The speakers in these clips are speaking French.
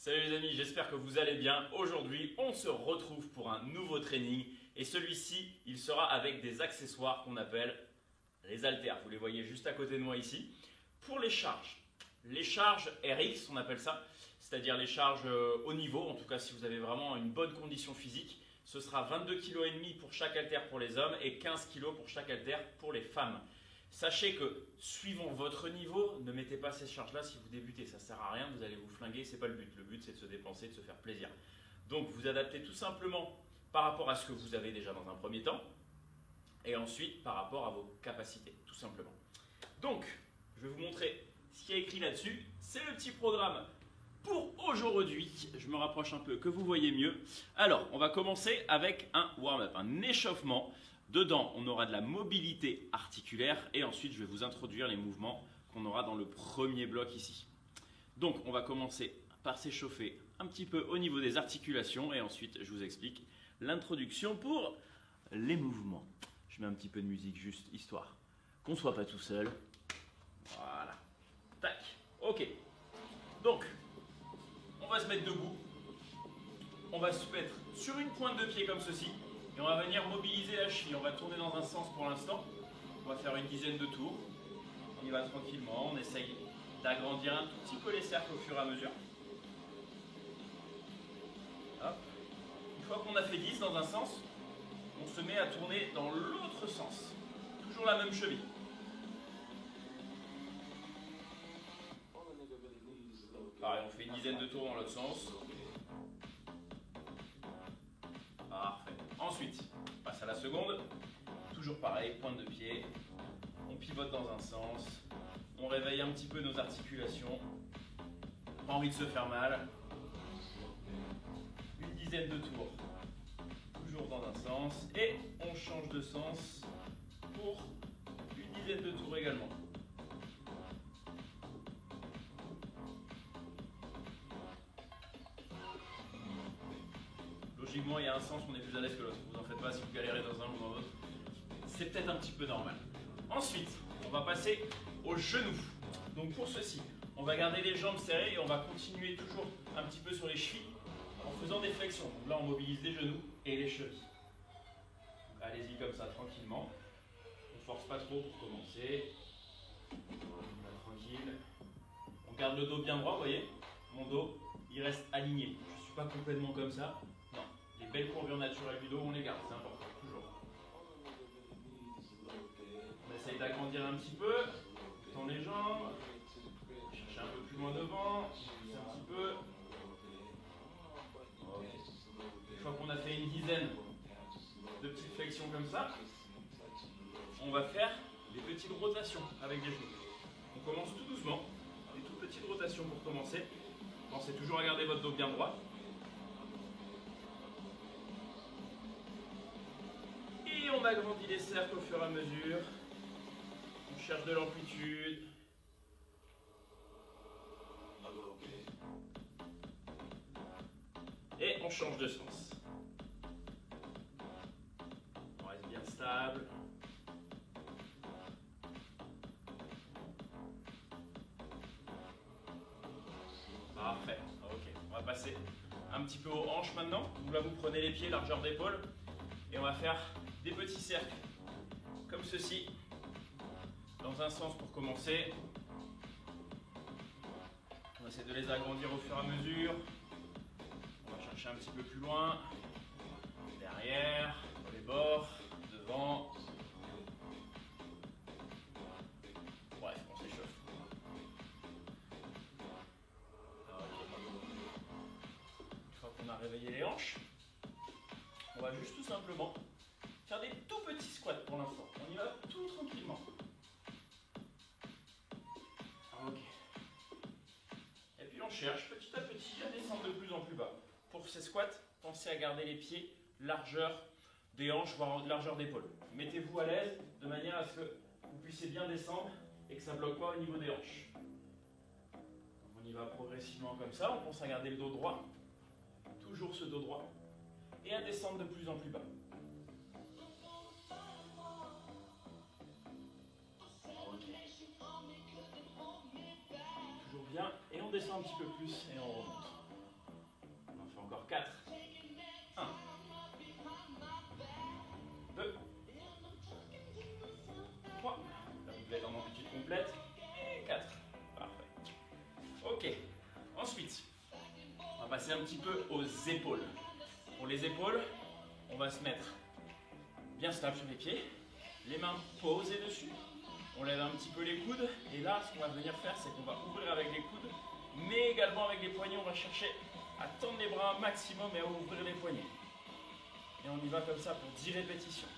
Salut les amis, j'espère que vous allez bien. Aujourd'hui, on se retrouve pour un nouveau training et celui-ci, il sera avec des accessoires qu'on appelle les haltères. Vous les voyez juste à côté de moi ici. Pour les charges RX, on appelle ça, c'est-à-dire les charges haut niveau, en tout cas si vous avez vraiment une bonne condition physique, ce sera 22,5 kg pour chaque haltère pour les hommes et 15 kg pour chaque haltère pour les femmes. Sachez que, suivant votre niveau, ne mettez pas ces charges-là si vous débutez. Ça ne sert à rien, vous allez vous flinguer, ce n'est pas le but. Le but, c'est de se dépenser, de se faire plaisir. Donc, vous adaptez tout simplement par rapport à ce que vous avez déjà dans un premier temps et ensuite par rapport à vos capacités, tout simplement. Donc, je vais vous montrer ce qui est écrit là-dessus. C'est le petit programme pour aujourd'hui. Je me rapproche un peu, que vous voyez mieux. Alors, on va commencer avec un warm-up, un échauffement. Dedans, on aura de la mobilité articulaire et ensuite, je vais vous introduire les mouvements qu'on aura dans le premier bloc ici. Donc, on va commencer par s'échauffer un petit peu au niveau des articulations et ensuite, je vous explique l'introduction pour les mouvements. Je mets un petit peu de musique juste histoire qu'on ne soit pas tout seul. Voilà. Tac. Ok. Donc, on va se mettre debout. On va se mettre sur une pointe de pied comme ceci. Et on va venir mobiliser la cheville. On va tourner dans un sens pour l'instant. On va faire une dizaine de tours. On y va tranquillement. On essaye d'agrandir un tout petit peu les cercles au fur et à mesure. Hop. Une fois qu'on a fait 10 dans un sens, on se met à tourner dans l'autre sens. Toujours la même cheville. Pareil, on fait une dizaine de tours dans l'autre sens. Parfait. Ensuite, on passe à la seconde. Toujours pareil, pointe de pied. On pivote dans un sens. On réveille un petit peu nos articulations. Pas envie de se faire mal. Une dizaine de tours. Toujours dans un sens. Et on change de sens pour une dizaine de tours également. Logiquement, il y a un sens où on est plus à l'aise que l'autre. Vous en faites pas si vous galérez dans un ou dans l'autre. C'est peut-être un petit peu normal. Ensuite, on va passer aux genoux. Donc pour ceci, on va garder les jambes serrées et on va continuer toujours un petit peu sur les chevilles en faisant des flexions. Donc là, on mobilise les genoux et les chevilles. Allez-y comme ça, tranquillement. On ne force pas trop pour commencer. On va tranquille. On garde le dos bien droit, vous voyez. Mon dos, il reste aligné. Je ne suis pas complètement comme ça. Non. Les belles courbures naturelles du dos, on les garde, c'est important, toujours. On essaye d'agrandir un petit peu, tend les jambes, chercher un peu plus loin devant, pousser un petit peu. Okay. Une fois qu'on a fait une dizaine de petites flexions comme ça, on va faire des petites rotations avec les genoux. On commence tout doucement, des toutes petites rotations pour commencer. Pensez toujours à garder votre dos bien droit. Et on agrandit les cercles au fur et à mesure. On cherche de l'amplitude. Et on change de sens. On reste bien stable. Parfait. Ok. On va passer un petit peu aux hanches maintenant. Donc là, vous prenez les pieds, largeur d'épaule. Et on va faire des petits cercles comme ceci. Dans un sens pour commencer. On essaie de les agrandir au fur et à mesure. On va chercher un petit peu plus loin. Derrière, sur les bords, devant. Bref, on s'échauffe. Une fois qu'on a réveillé les hanches, on va juste tout simplement faire des tout petits squats pour l'instant. On y va tout tranquillement. Ok. Et puis on cherche petit à petit à descendre de plus en plus bas. Pour ces squats, pensez à garder les pieds largeur des hanches, voire largeur d'épaule. Mettez-vous à l'aise de manière à ce que vous puissiez bien descendre et que ça ne bloque pas au niveau des hanches. On y va progressivement comme ça. On pense à garder le dos droit. Toujours ce dos droit. Et à descendre de plus en plus bas. Toujours bien. Et on descend un petit peu plus et on remonte. passer un petit peu aux épaules. Pour les épaules, on va se mettre bien stable sur les pieds, les mains posées dessus. On lève un petit peu les coudes et là, ce qu'on va venir faire, c'est qu'on va ouvrir avec les coudes, mais également avec les poignets, on va chercher à tendre les bras un maximum et à ouvrir les poignets. Et on y va comme ça pour 10 répétitions.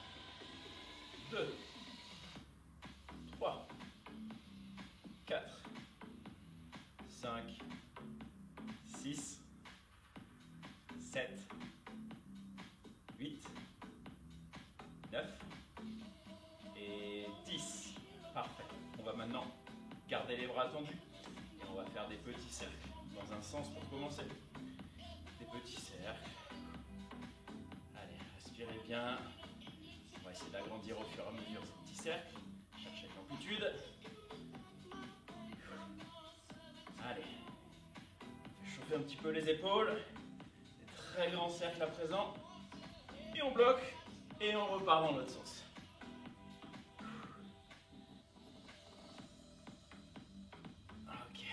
2, 3, 4, 5, 6, 7, 8, 9 et 10. Parfait. On va maintenant garder les bras tendus et on va faire des petits cercles dans un sens pour commencer. Des petits cercles. Allez, respirez bien. On va essayer d'agrandir au fur et à mesure ces petits cercles. Cherchez l'amplitude. Allez. Chauffer un petit peu les épaules. Des très grands cercles à présent. Et on bloque. Et on repart dans l'autre sens. Ok.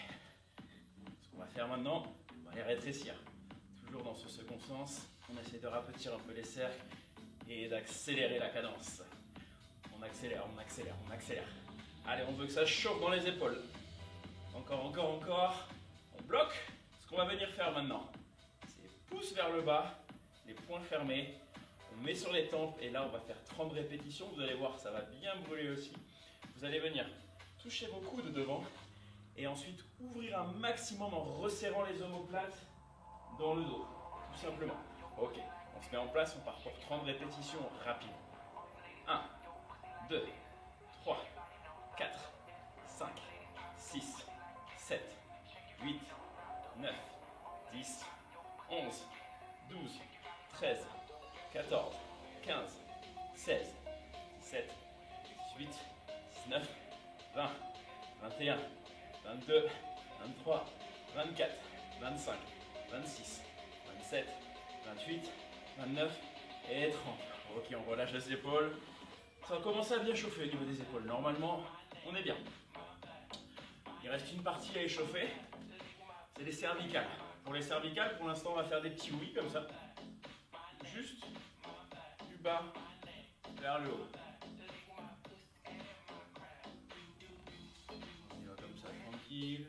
Ce qu'on va faire maintenant, on va les rétrécir. Toujours dans ce second sens. On essaie de rapetir un peu les cercles et d'accélérer la cadence. On accélère, on accélère, on accélère. Allez, on veut que ça chauffe dans les épaules. Encore, encore, encore. On bloque. Ce qu'on va venir faire maintenant, c'est pouce vers le bas, les poings fermés. On met sur les tempes et là, on va faire 30 répétitions. Vous allez voir, ça va bien brûler aussi. Vous allez venir toucher vos coudes devant et ensuite ouvrir un maximum en resserrant les omoplates dans le dos, tout simplement. Ok, on se met en place, on part pour 30 répétitions rapides. 1, 2, 3, 4, 5, 6, 7, 8, 9, 10, 11, 12, 13, 14, 15, 16, 17, 18, 19, 20, 21, 22, 23, 24, 25, 26, 27, 28, 29 et 30. Ok, on relâche les épaules. Ça va commencer à bien chauffer au niveau des épaules. Normalement, on est bien. Il reste une partie à échauffer. C'est les cervicales. Pour les cervicales, pour l'instant, on va faire des petits oui comme ça. Juste du bas vers le haut. On y va comme ça, tranquille.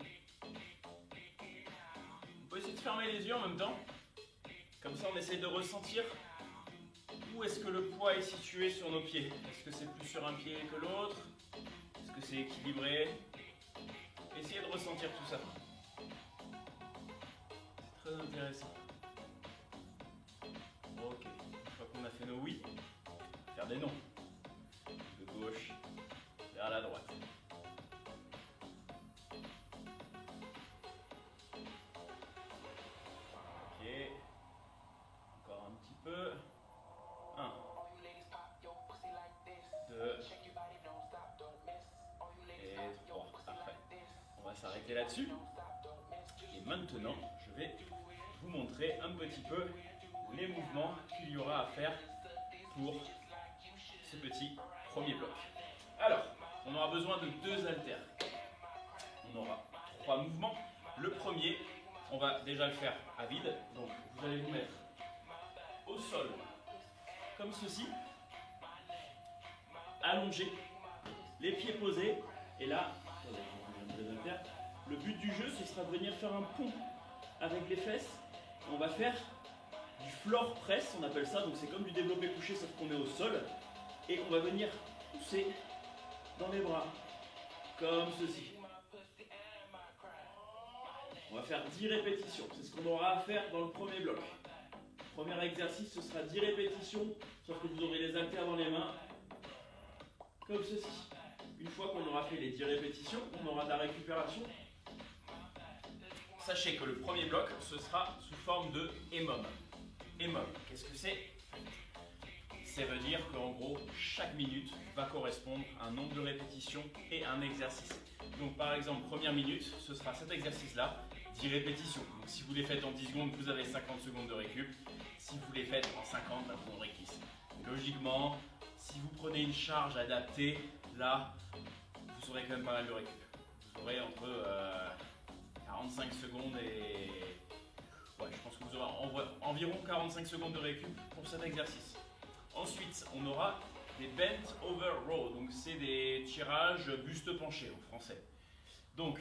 On peut essayer de fermer les yeux en même temps. Comme ça, on essaie de ressentir où est-ce que le poids est situé sur nos pieds. Est-ce que c'est plus sur un pied que l'autre? Est-ce que c'est équilibré? Essayez de ressentir tout ça. C'est très intéressant. Ok, une fois qu'on a fait nos oui, faire des non. De gauche vers la droite. Ok, encore un petit peu. 1, 2 et 3. Parfait. On va s'arrêter là-dessus. Et maintenant, je vais vous montrer un petit peu les mouvements qu'il y aura à faire pour ce petit premier bloc. Alors, on aura besoin de 2 haltères. On aura 3 mouvements. Le premier, on va déjà le faire à vide. Donc, vous allez vous mettre au sol, comme ceci, allongé, les pieds posés. Et là, le but du jeu, ce sera de venir faire un pont avec les fesses. On va faire du floor press, on appelle ça, donc c'est comme du développé couché sauf qu'on est au sol. Et on va venir pousser dans les bras, comme ceci. On va faire 10 répétitions, c'est ce qu'on aura à faire dans le premier bloc. Premier exercice, ce sera 10 répétitions, sauf que vous aurez les haltères dans les mains, comme ceci. Une fois qu'on aura fait les 10 répétitions, on aura de la récupération. Sachez que le premier bloc, ce sera sous forme de EMOM. EMOM, qu'est-ce que c'est? Ça veut dire qu'en gros, chaque minute va correspondre à un nombre de répétitions et un exercice. Donc par exemple, première minute, ce sera cet exercice-là, 10 répétitions. Donc si vous les faites en 10 secondes, vous avez 50 secondes de récup. Si vous les faites en 50, vous en aurez 10. Logiquement, si vous prenez une charge adaptée, là, vous aurez quand même pas mal de récup. Vous aurez entre 45 secondes et... Ouais, je pense que environ 45 secondes de récup pour cet exercice. Ensuite, on aura des bent over row, donc c'est des tirages buste penché en français. Donc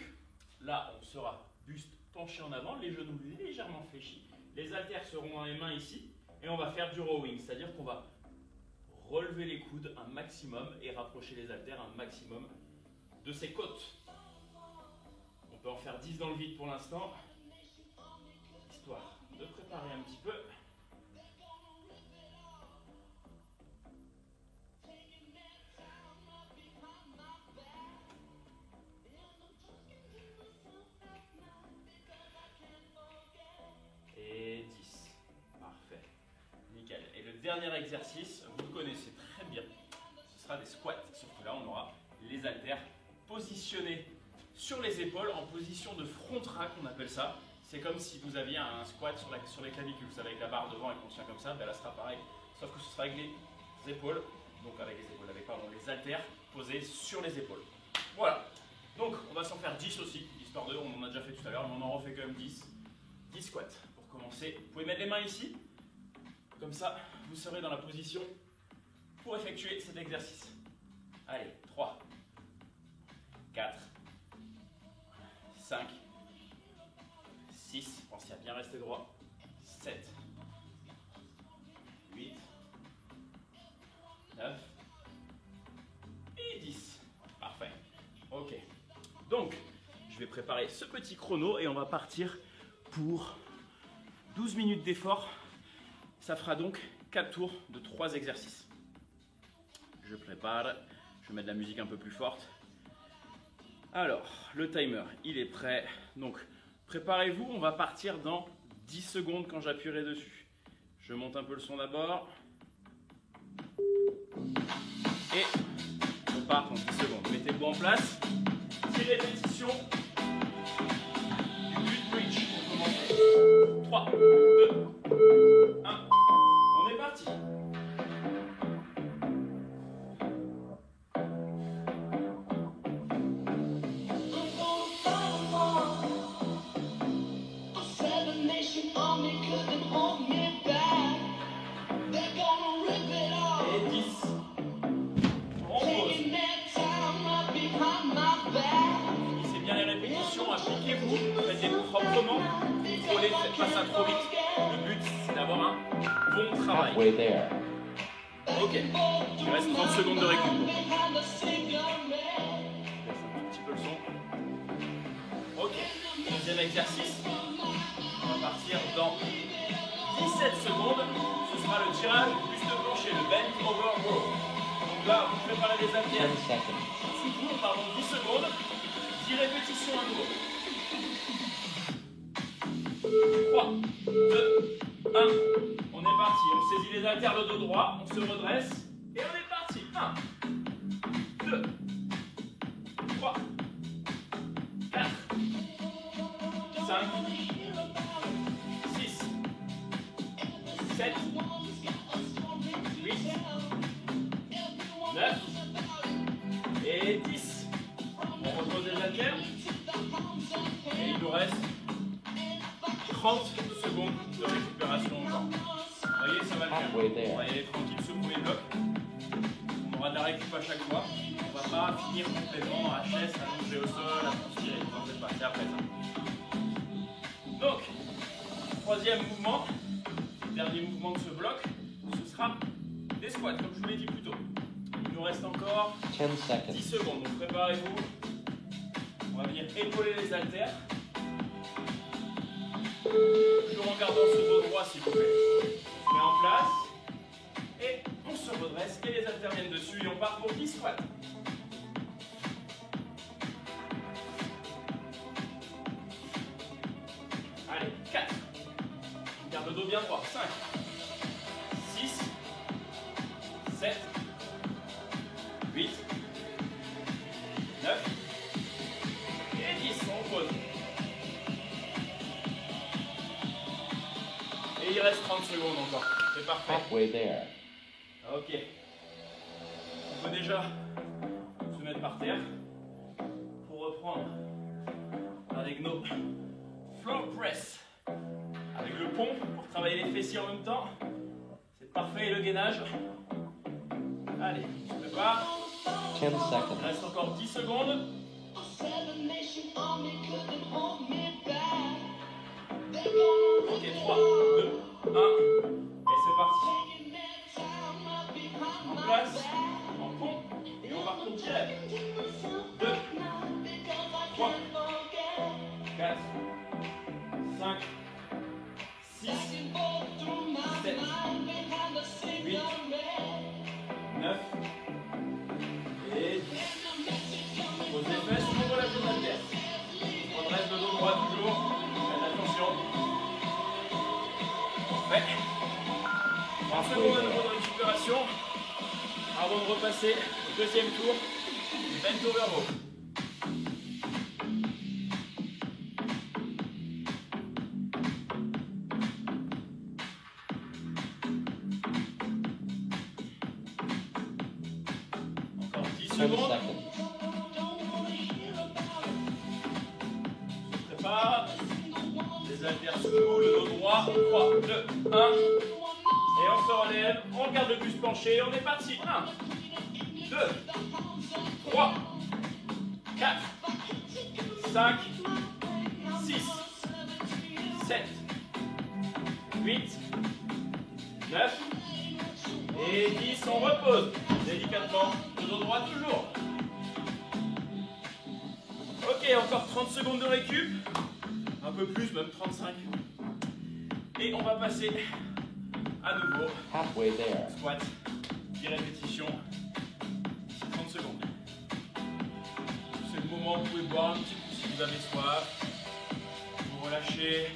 là, on sera buste penché en avant, les genoux légèrement fléchis, les haltères seront dans les mains ici, et on va faire du rowing, c'est-à-dire qu'on va relever les coudes un maximum et rapprocher les haltères un maximum de ses côtes. On peut en faire 10 dans le vide pour l'instant, histoire de préparer un petit peu. Et 10. Parfait. Nickel. Et le dernier exercice, vous le connaissez très bien, ce sera des squats. Sauf que là, on aura les haltères positionnés sur les épaules en position de front rack, on appelle ça. C'est comme si vous aviez un squat sur les clavicules, vous savez, avec la barre devant et qu'on tient comme ça, ben là ce sera pareil, sauf que ce sera avec les épaules, donc avec les haltères posés sur les épaules. Voilà, donc on va s'en faire 10 aussi, histoire de, on en a déjà fait tout à l'heure, mais on en refait quand même 10. 10 squats pour commencer. Vous pouvez mettre les mains ici, comme ça vous serez dans la position pour effectuer cet exercice. Allez, 3, 4, 5, 6, pensez à bien rester droit, 7, 8, 9 et 10. Parfait. Ok. Donc, je vais préparer ce petit chrono et on va partir pour 12 minutes d'effort. Ça fera donc 4 tours de 3 exercices. Je prépare, je vais mettre de la musique un peu plus forte. Alors, le timer, il est prêt. Donc, préparez-vous, on va partir dans 10 secondes quand j'appuierai dessus. Je monte un peu le son d'abord. Et on part dans 10 secondes. Mettez-vous en place. 10 répétitions du butt bridge pour commencer. 3, 2, 1. On est parti. Proprement, contrôlez, faites pas ça trop vite. Le but, c'est d'avoir un bon travail. Ok, il reste 30 secondes de récup. Je baisse un tout petit peu le son. Ok, deuxième exercice. On va partir dans 17 secondes. Ce sera le tirage buste penché, le bent over row. Donc là, vous préparez les haltères. Sous tour, pardon, 10 secondes. 10 répétitions à nouveau. 3, 2, 1, on est parti, on saisit les haltères, le dos droit, on se redresse et on est parti. 1, 2, 3, 4, 5, 6, 7, 8, 9 et 10. On repose les haltères et il nous reste 30 secondes de récupération encore. Vous voyez, ça va le faire. On va y aller tranquille ce premier bloc. On aura de la récup à chaque fois. On va pas finir complètement à HS, allongé au sol, à transpirer. Vous en faites pas, c'est après ça. Donc, troisième mouvement, dernier mouvement de ce bloc, ce sera des squats, comme je vous l'ai dit plus tôt. Il nous reste encore 10 secondes, donc préparez-vous. On va venir épauler les haltères. Toujours en gardant ce dos droit s'il vous plaît. On se met en place et on se redresse et les haltères viennent dessus et on part pour 10 squats. Allez, 4. On garde le dos bien droit. 5, 6, 7, 8, 9 et 10. On pose. Et il reste 30 secondes encore. C'est parfait. Ok. On peut déjà se mettre par terre pour reprendre avec nos floor press. Avec le pont pour travailler les fessiers en même temps. C'est parfait, et le gainage. Allez, tu te prépares. 10 seconds. Il reste encore 10 secondes. Ok, 3, 2, 1. Et c'est parti. En place, en pont, et on va retourner direct. 2, 3, 4, 5, 6, 7, 8, 9 et 10. Posez les fesses, on relève les haltères. On reste le dos droit toujours. Faites attention. Parfait. 30 secondes à nouveau de récupération. Avant de repasser au deuxième tour du bent over row. Encore 10 secondes. On se prépare. Les haltères sous nous, le dos droit. 3, 2, 1. Et on se relève. On garde le buste penché. On est parti. 1, 2, 3, 4, 5, 6, 7, 8, 9 et 10. On repose délicatement. Le dos droit toujours. Ok, encore 30 secondes de récup. Un peu plus, même 35. Et on va passer à nouveau. Halfway there. Squat. 10 répétitions. 30 secondes. C'est le moment où vous pouvez boire un petit coup si vous avez soif. Vous relâchez.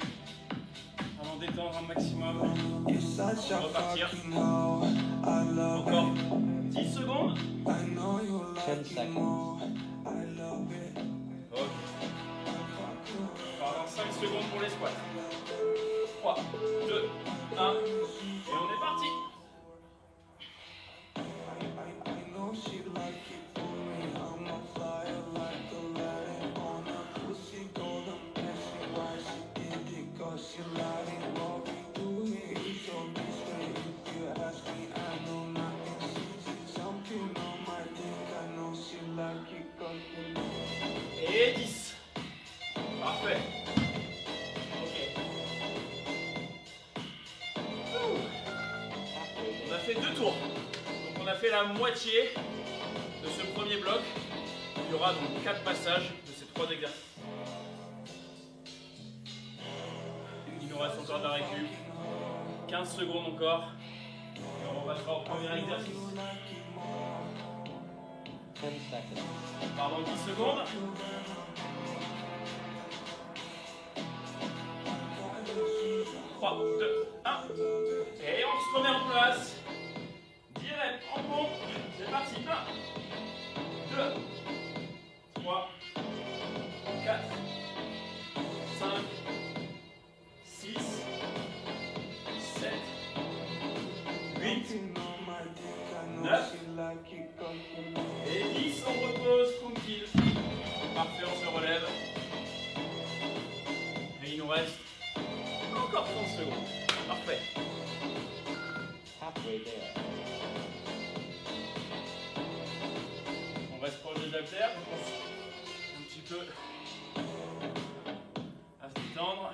Vraiment détendre un maximum. On va repartir. Encore 10 secondes. 10 seconds. Ok. Pardon, 5 secondes pour les squats. 3, 2, 1. Et on est parti. Et 10. Parfait. Ok. On a fait 2 tours. Donc on a fait la moitié de ce premier bloc. Il y aura donc 4 passages de ces 3 exercices. Il nous reste encore de la récup. 15 secondes encore. Et on repassera au premier exercice. 10 seconds. Pardon, 10 secondes. 3, 2, 1. Et on se remet en place. Direct en pont. C'est parti. 1, 2, 3, 4, 5, 6, 7, 8, 9 et 10. On repose tranquille. Parfait, on se relève. Et il nous reste encore 30 secondes. Parfait. Halfway there. On reste proche des haltères. Un petit peu à se détendre.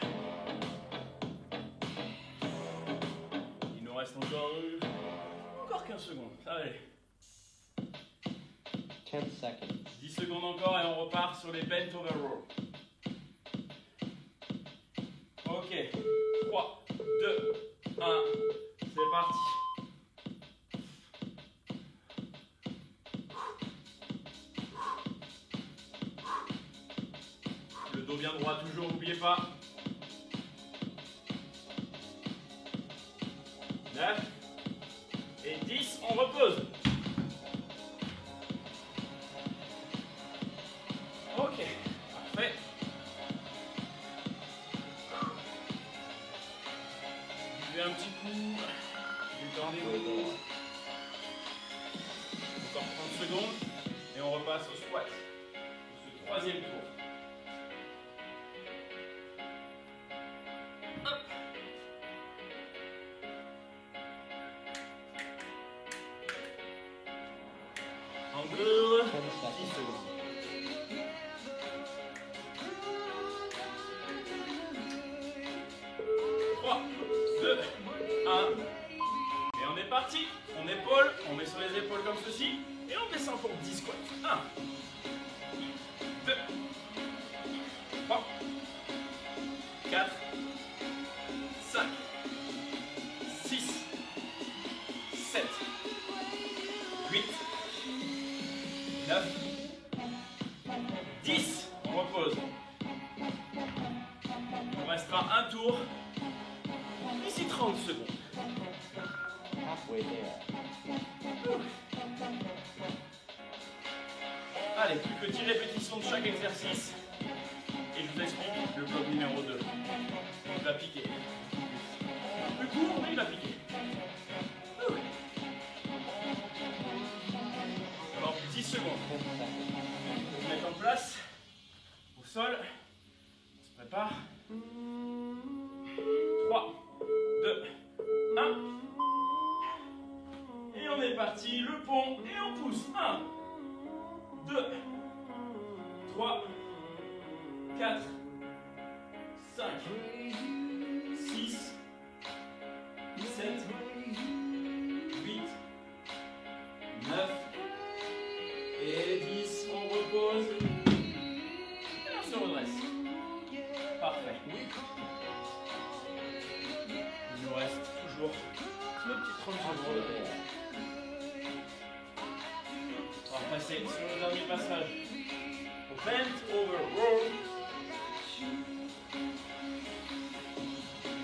Il nous reste encore 15 secondes. Allez. 10 seconds. 10 secondes encore et on repart sur les bent over row. Ok. 3, 2, 1. C'est parti. Le dos bien droit toujours, n'oubliez pas. 9 et 10, on repose. Ok, parfait. Buvez un petit coup. Détendez-vous. Encore 30 secondes. Et on repasse au squat. Ce troisième tour. Hop. 3, 2, 1. Et on est parti. On épaule, on met sur les épaules comme ceci. Et on descend pour 10 squats. 1, 2, 3, 4, 5, 6, 7, 8, 9, 10. On repose. Il restera un tour. D'ici 30 secondes. Halfway there. Allez, plus que 10 répétitions de chaque exercice. Et je vous explique le bloc numéro 2. Il va piquer. Plus court, mais il va piquer. Alors, 10 secondes. 10 seconds. On se met en place. Au sol. On se prépare. 3, 2, 1. Et on est parti. Le pont. Et on pousse. 1, 2, 3, 4, 5, 6, 7, 8, 9 et 10. On repose. Et on se redresse. Parfait. Il nous reste toujours nos petites 30 Halfway secondes. there. On va passer sur le dernier passage. Bent over roll.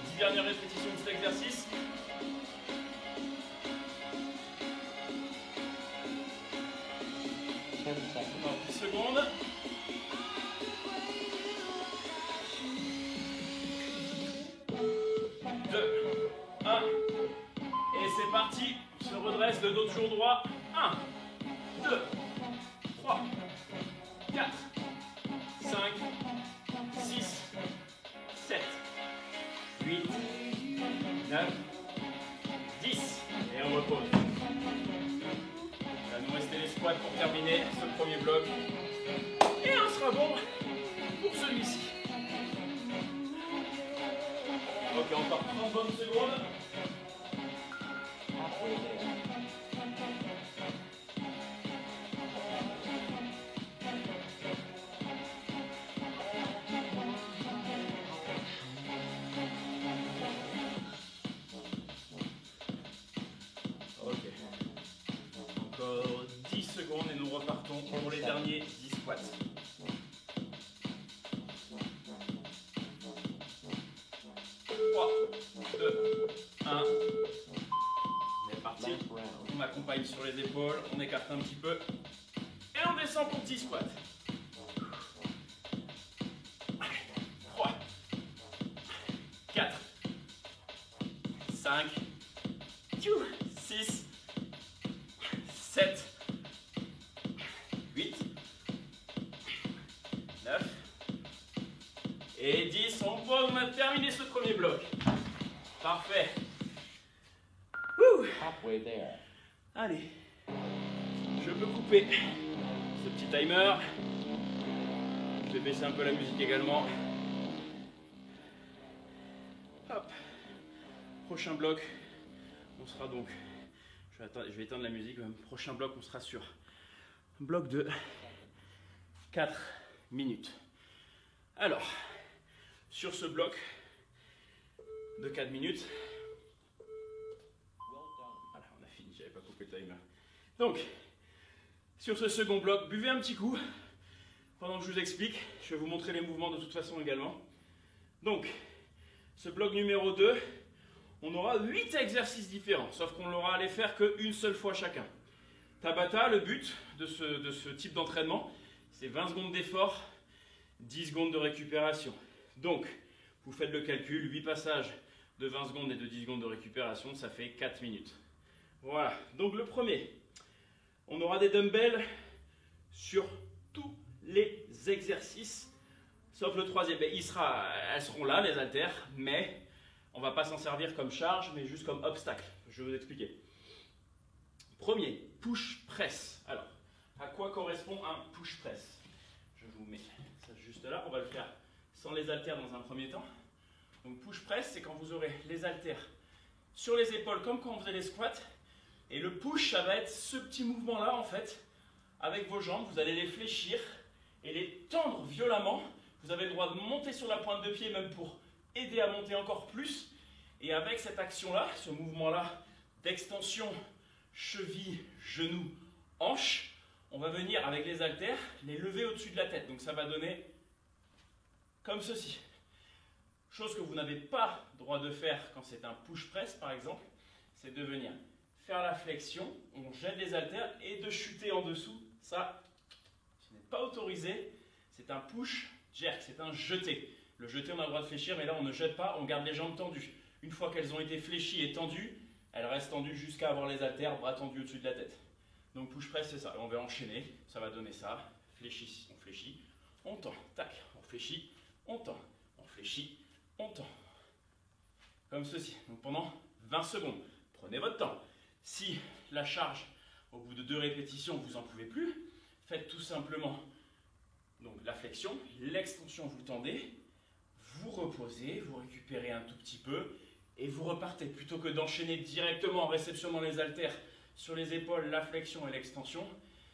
10 dernières répétitions de cet exercice. 10 seconds. Dans 10 secondes. 2, 1. Et c'est parti. On se redresse, le dos toujours droit. 1, 2, 3, 4, 5, 6, 7, 8, 9, 10. Et on repose. Il va nous rester les squats pour terminer ce premier bloc. Et on sera bon pour celui-ci. Ok, encore 30 bonnes secondes. Halfway there. Ok. Encore 10 secondes et nous repartons pour les derniers 10 squats. 3, 2, 1. On est parti. Last round. On accompagne sur les épaules, on écarte un petit peu. Et on descend pour 10 squats. 3, 4, 5, 6, 7, 8, 9 et 10. On pose, on a terminé ce premier bloc. Parfait. Ouh. Halfway there. Allez, je peux couper ce petit timer. Je vais baisser un peu la musique également. Hop. Prochain bloc, on sera donc, je vais éteindre la musique, même. Prochain bloc, on sera sur un bloc de 4 minutes. Alors, sur ce bloc de 4 minutes, voilà, on a fini, j'avais pas coupé le timer. Donc, sur ce second bloc, buvez un petit coup pendant que je vous explique. Je vais vous montrer les mouvements de toute façon également. Donc, ce bloc numéro 2, on aura 8 exercices différents, sauf qu'on l'aura à les faire qu'une seule fois chacun. Tabata, le but de ce type d'entraînement, c'est 20 secondes d'effort, 10 secondes de récupération. Donc, vous faites le calcul, 8 passages de 20 secondes et de 10 secondes de récupération, ça fait 4 minutes. Voilà, donc le premier, on aura des dumbbells sur tous les exercices, sauf le troisième. Elles seront là, les haltères, mais on ne va pas s'en servir comme charge, mais juste comme obstacle. Je vais vous expliquer. Premier, push-press. Alors, à quoi correspond un push-press? Je vous mets ça juste là. On va le faire sans les haltères dans un premier temps. Donc push press, c'est quand vous aurez les haltères sur les épaules comme quand on faisait les squats. Et le push, ça va être ce petit mouvement-là en fait. Avec vos jambes, vous allez les fléchir et les tendre violemment. Vous avez le droit de monter sur la pointe de pied même pour aider à monter encore plus. Et avec cette action-là, ce mouvement-là d'extension, cheville, genou, hanche, on va venir avec les haltères les lever au-dessus de la tête. Donc ça va donner comme ceci. Chose que vous n'avez pas droit de faire quand c'est un push press par exemple, c'est de venir faire la flexion, on jette les haltères et de chuter en dessous. Ça, ce n'est pas autorisé. C'est un push jerk, c'est un jeté. Le jeté, on a le droit de fléchir, mais là on ne jette pas, on garde les jambes tendues. Une fois qu'elles ont été fléchies et tendues, elles restent tendues jusqu'à avoir les haltères, bras tendus au-dessus de la tête. Donc push press, c'est ça. Et on va enchaîner, ça va donner ça. Fléchis, on fléchit, on tend, tac, on fléchit, on tend, on fléchit, on tend. Comme ceci. Donc pendant 20 secondes. Prenez votre temps. Si la charge, au bout de 2 répétitions, vous n'en pouvez plus, faites tout simplement donc, la flexion, l'extension, vous tendez, vous reposez, vous récupérez un tout petit peu et vous repartez. Plutôt que d'enchaîner directement en réceptionnant les haltères sur les épaules, la flexion et l'extension,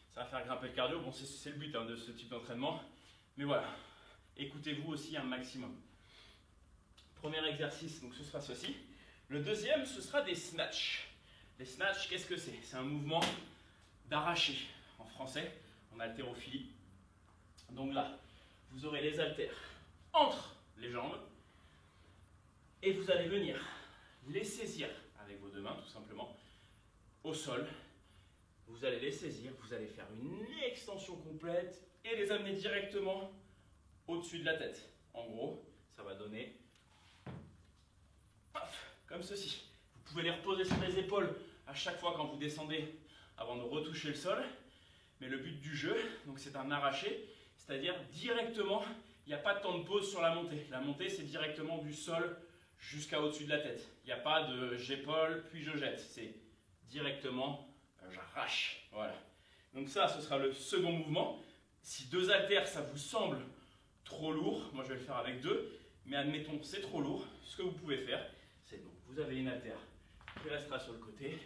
ça va faire grimper le cardio. Bon, c'est le but de ce type d'entraînement. Mais voilà, écoutez-vous aussi un maximum. Premier exercice, donc ce sera ceci. Le deuxième, ce sera des snatchs. Les snatchs, qu'est-ce que c'est? C'est un mouvement d'arraché. En français, en haltérophilie. Donc là, vous aurez les haltères entre les jambes et vous allez venir les saisir avec vos deux mains, tout simplement, au sol. Vous allez les saisir, vous allez faire une extension complète et les amener directement au-dessus de la tête. En gros, ça va donner paf, comme ceci. Vous pouvez les reposer sur les épaules à chaque fois quand vous descendez avant de retoucher le sol. Mais le but du jeu, donc c'est un arraché, c'est-à-dire directement, il n'y a pas de temps de pause sur la montée. La montée, c'est directement du sol jusqu'à au-dessus de la tête. Il n'y a pas de j'épaule, puis je jette. C'est directement, j'arrache. Voilà. Donc ça, ce sera le second mouvement. Si 2 haltères, ça vous semble trop lourd, moi je vais le faire avec 2, mais admettons c'est trop lourd, ce que vous pouvez faire, c'est donc vous avez une haltère qui restera sur le côté,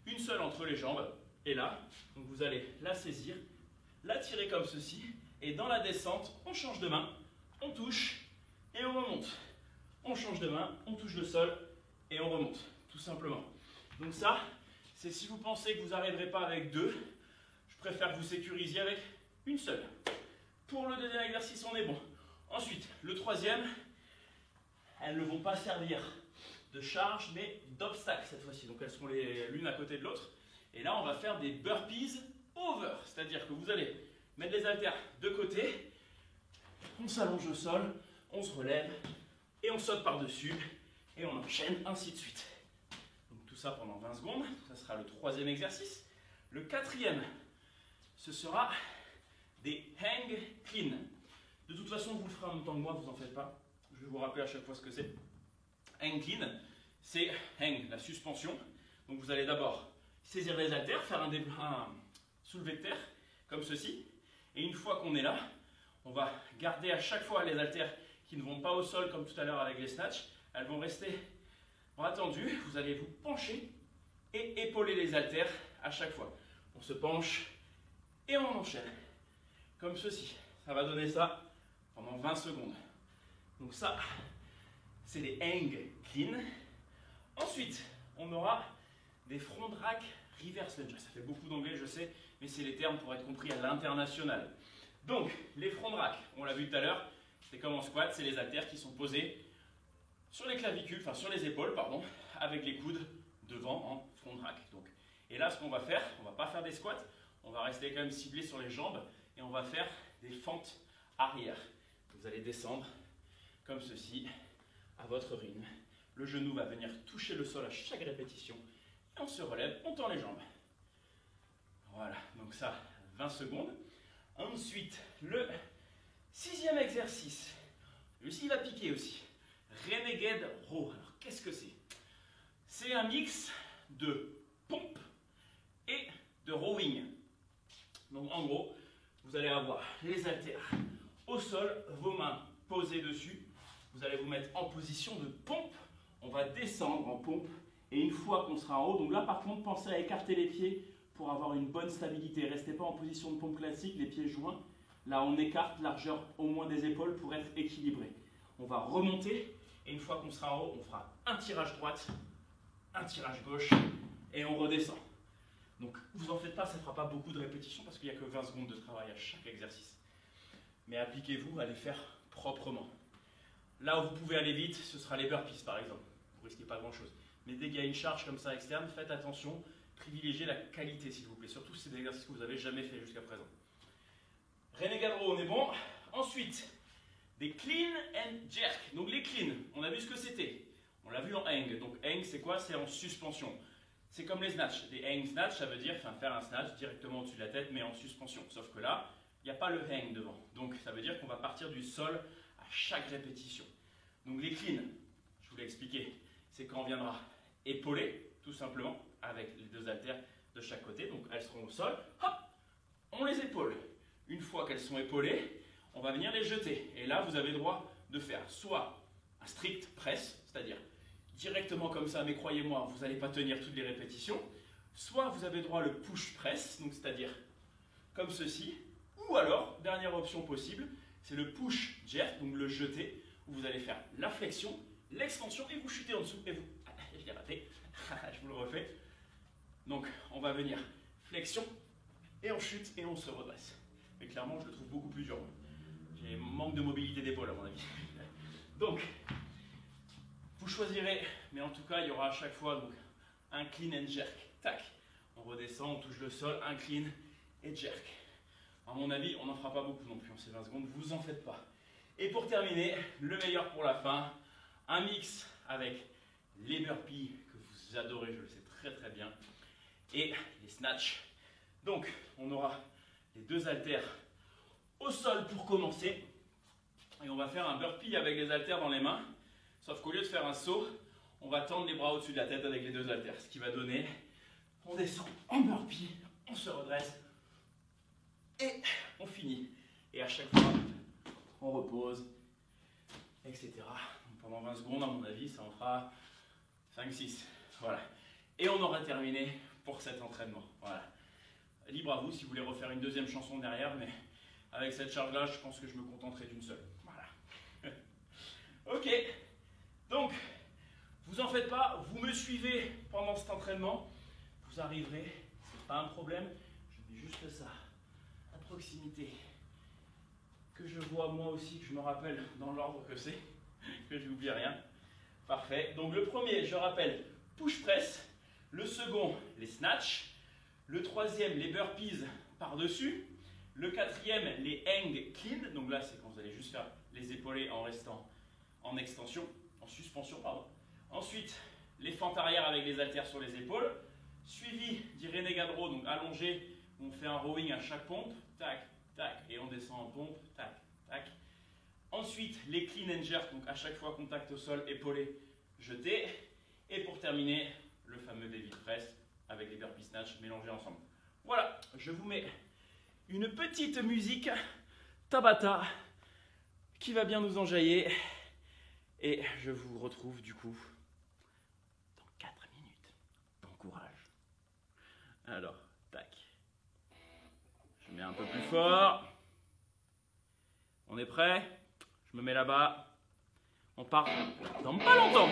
une seule entre les jambes, et là, donc vous allez la saisir, la tirer comme ceci, et dans la descente, on change de main, on touche, et on remonte. On change de main, on touche le sol, et on remonte, tout simplement. Donc ça, c'est si vous pensez que vous n'arriverez pas avec 2, je préfère que vous sécurisiez avec une seule. Pour le deuxième exercice, on est bon. Ensuite, le troisième, elles ne vont pas servir de charge, mais d'obstacle cette fois-ci. Donc elles seront l'une à côté de l'autre. Et là, on va faire des burpees over. C'est-à-dire que vous allez mettre les haltères de côté, on s'allonge au sol, on se relève, et on saute par-dessus, et on enchaîne, ainsi de suite. Donc tout ça pendant 20 secondes. Ça sera le troisième exercice. Le quatrième, ce sera des hang clean. De toute façon, vous le ferez en même temps que moi, vous en faites pas. Je vais vous rappeler à chaque fois ce que c'est. Hang clean, c'est hang, la suspension. Donc vous allez d'abord saisir les haltères, faire un soulevé de terre, comme ceci. Et une fois qu'on est là, on va garder à chaque fois les haltères qui ne vont pas au sol, comme tout à l'heure avec les snatchs. Elles vont rester bras tendus. Vous allez vous pencher et épauler les haltères à chaque fois. On se penche et on enchaîne. Comme ceci. Ça va donner ça pendant 20 secondes. Donc ça, c'est les hang clean. Ensuite, on aura des front rack reverse lunge. Ça fait beaucoup d'anglais, je sais, mais c'est les termes pour être compris à l'international. Donc, les front rack, on l'a vu tout à l'heure, c'est comme en squat, c'est les haltères qui sont posés sur les clavicules, enfin sur les épaules, pardon, avec les coudes devant en front rack. Donc, et là, ce qu'on va faire, on ne va pas faire des squats, on va rester quand même ciblé sur les jambes et on va faire des fentes arrière. Vous allez descendre comme ceci, à votre rythme. Le genou va venir toucher le sol à chaque répétition. Et on se relève, on tend les jambes. Voilà, donc ça, 20 secondes. Ensuite, le sixième exercice. Lui-ci, il va piquer aussi. Renegade Row. Alors, qu'est-ce que c'est? C'est un mix de pompe et de rowing. Donc, en gros, vous allez avoir les haltères au sol, vos mains posées dessus, vous allez vous mettre en position de pompe. On va descendre en pompe. Et une fois qu'on sera en haut, donc là par contre, pensez à écarter les pieds pour avoir une bonne stabilité. Restez pas en position de pompe classique, les pieds joints. Là, on écarte largeur au moins des épaules pour être équilibré. On va remonter. Et une fois qu'on sera en haut, on fera un tirage droite, un tirage gauche et on redescend. Donc, vous en faites pas, ça ne fera pas beaucoup de répétitions parce qu'il n'y a que 20 secondes de travail à chaque exercice. Mais appliquez-vous à les faire proprement. Là où vous pouvez aller vite, ce sera les burpees par exemple. Vous risquez pas grand-chose. Mais dès qu'il y a une charge comme ça externe, faites attention, privilégiez la qualité s'il vous plaît. Surtout si c'est des exercices que vous n'avez jamais fait jusqu'à présent. Renegade row, on est bon. Ensuite, des clean and jerk. Donc les clean, on a vu ce que c'était. On l'a vu en hang. Donc hang, c'est quoi? C'est en suspension. C'est comme les snatch. Des hang snatch, ça veut dire faire un snatch directement au-dessus de la tête, mais en suspension. Sauf que là, il n'y a pas le hang devant. Donc ça veut dire qu'on va partir du sol à chaque répétition. Donc les clean, je vous l'ai expliqué, c'est quand on viendra épauler, tout simplement, avec les deux haltères de chaque côté. Donc elles seront au sol. Hop, on les épaule. Une fois qu'elles sont épaulées, on va venir les jeter. Et là, vous avez le droit de faire soit un strict press, c'est-à-dire directement comme ça, mais croyez-moi, vous n'allez pas tenir toutes les répétitions. Soit vous avez droit le push press, donc c'est-à-dire comme ceci. Ou alors, dernière option possible, c'est le push jerk, donc le jeter, où vous allez faire la flexion, l'extension et vous chutez en dessous. Et vous, je l'ai raté, je vous le refais. Donc, on va venir flexion et on chute et on se redresse. Mais clairement, je le trouve beaucoup plus dur. J'ai manque de mobilité d'épaule à mon avis. Donc, vous choisirez, mais en tout cas, il y aura à chaque fois donc, un clean and jerk. Tac, on redescend, on touche le sol, un clean et jerk. À mon avis, on n'en fera pas beaucoup non plus en ces 20 secondes, vous en faites pas. Et pour terminer, le meilleur pour la fin, un mix avec les burpees que vous adorez, je le sais très très bien, et les snatchs. Donc, on aura les deux haltères au sol pour commencer. Et on va faire un burpee avec les haltères dans les mains. Sauf qu'au lieu de faire un saut, on va tendre les bras au-dessus de la tête avec les deux haltères. Ce qui va donner, on descend en burpee, on se redresse et on finit. Et à chaque fois, on repose, etc. Donc pendant 20 secondes, à mon avis, ça en fera 5-6. Voilà. Et on aura terminé pour cet entraînement. Voilà. Libre à vous si vous voulez refaire une deuxième chanson derrière, mais avec cette charge-là, je pense que je me contenterai d'une seule. Voilà. Ok. Donc, vous en faites pas, vous me suivez pendant cet entraînement. Vous arriverez, c'est pas un problème. Je mets juste ça à proximité. Que je vois moi aussi, que je me rappelle dans l'ordre que c'est, que je n'oublie rien. Parfait. Donc le premier, je rappelle, push press. Le second, les snatch. Le troisième, les burpees par-dessus. Le quatrième, les hang clean. Donc là, c'est quand vous allez juste faire les épaulés en restant en extension, en suspension, pardon. Ensuite, les fentes arrière avec les haltères sur les épaules. Suivi du renegade row, donc allongé, on fait un rowing à chaque pompe. Tac, tac, et on descend en pompe. Tac, tac. Ensuite, les clean and jerk, donc à chaque fois contact au sol, épaulé, jeté. Et pour terminer, le fameux David press avec les burpee snatch mélangés ensemble. Voilà, je vous mets une petite musique Tabata qui va bien nous enjailler. Et je vous retrouve du coup dans 4 minutes. Bon courage. Alors, tac. Je mets un peu plus fort. On est prêt? Je me mets là-bas. On part dans pas longtemps.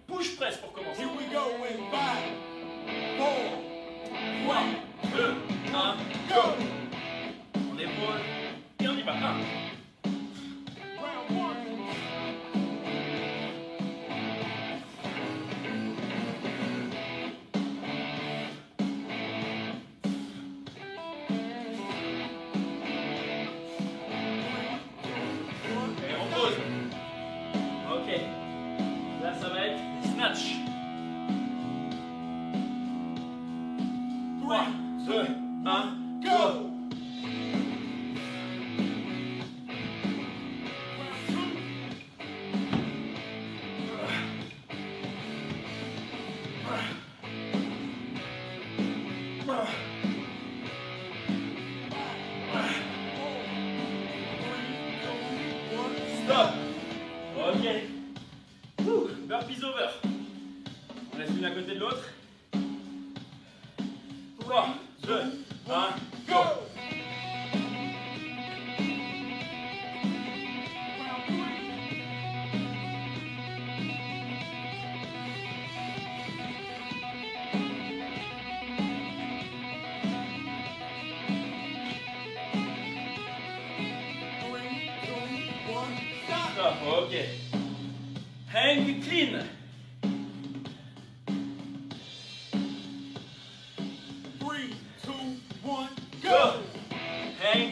Push press pour commencer. Here we go in 5, 4, 3, 2, 1, go. On épaule et on y va. 1. Snatch. 3, 2, 1, go. allez. Burpees over. On laisse l'une à côté de l'autre. 3, 2, 1, go! Stop, ok. Hang clean. 3, 2, 1, Go! go! Hang.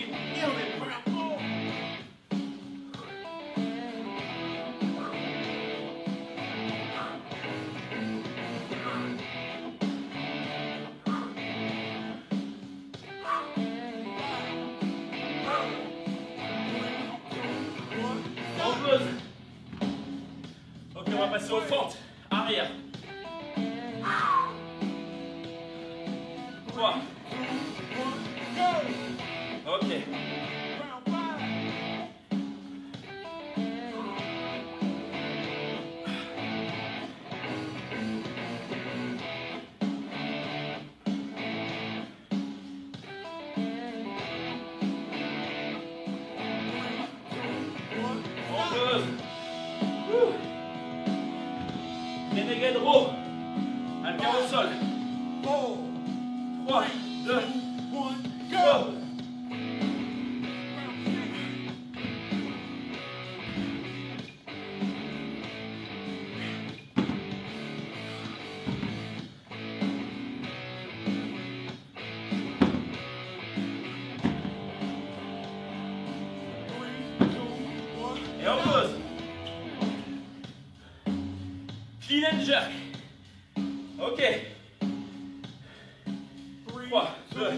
On pose. Ok, on va passer aux fentes. Arrière. 3. Ok. On pose. Renegade row. Un quart au sol. 3, 2, 1, go! go! Et on pose. Clean and jerk. Ok. 3, 2, 1.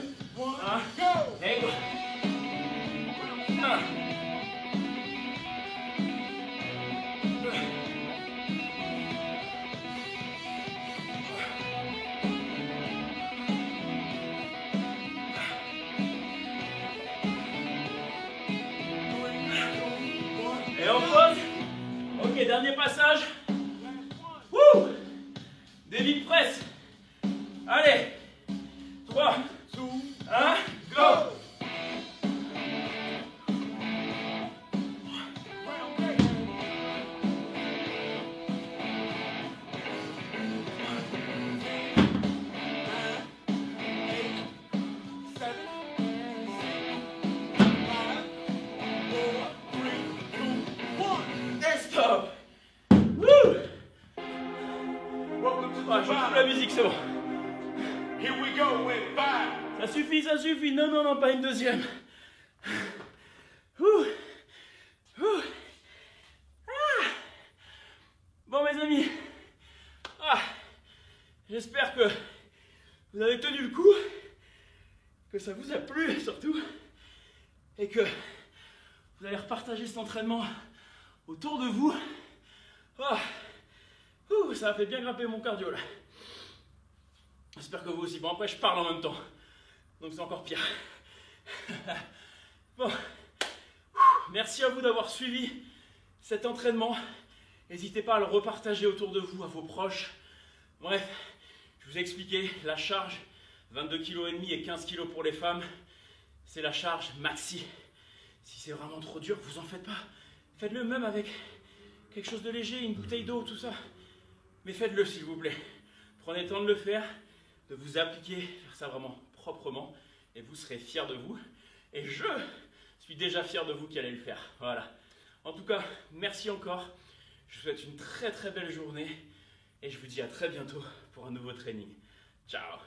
Et go. 1. Et on pose. Ok, dernier passage. Wouh! Des vides press. Allez. 3, 1, go! Et stop! Wouh! Ah, je coupe la musique, c'est bon. Here we go with 5. Ça suffit, ça suffit. Non, non, non, pas une deuxième. Ouh. Ouh. Ah. Bon, mes amis, j'espère que vous avez tenu le coup, que ça vous a plu surtout, et que vous allez repartager cet entraînement autour de vous. Ouh, ça a fait bien grimper mon cardio là. J'espère que vous aussi. Bon, après, je parle en même temps. Donc, c'est encore pire. Bon. Merci à vous d'avoir suivi cet entraînement. N'hésitez pas à le repartager autour de vous, à vos proches. Bref, je vous ai expliqué la charge. 22,5 kg et 15 kg pour les femmes. C'est la charge maxi. Si c'est vraiment trop dur, vous en faites pas. Faites-le même avec quelque chose de léger, une bouteille d'eau, tout ça. Mais faites-le, s'il vous plaît. Prenez le temps de le faire, de vous appliquer, faire ça vraiment proprement, et vous serez fiers de vous. Et je suis déjà fier de vous qui allez le faire. Voilà. En tout cas, merci encore. Je vous souhaite une très très belle journée, et je vous dis à très bientôt pour un nouveau training. Ciao!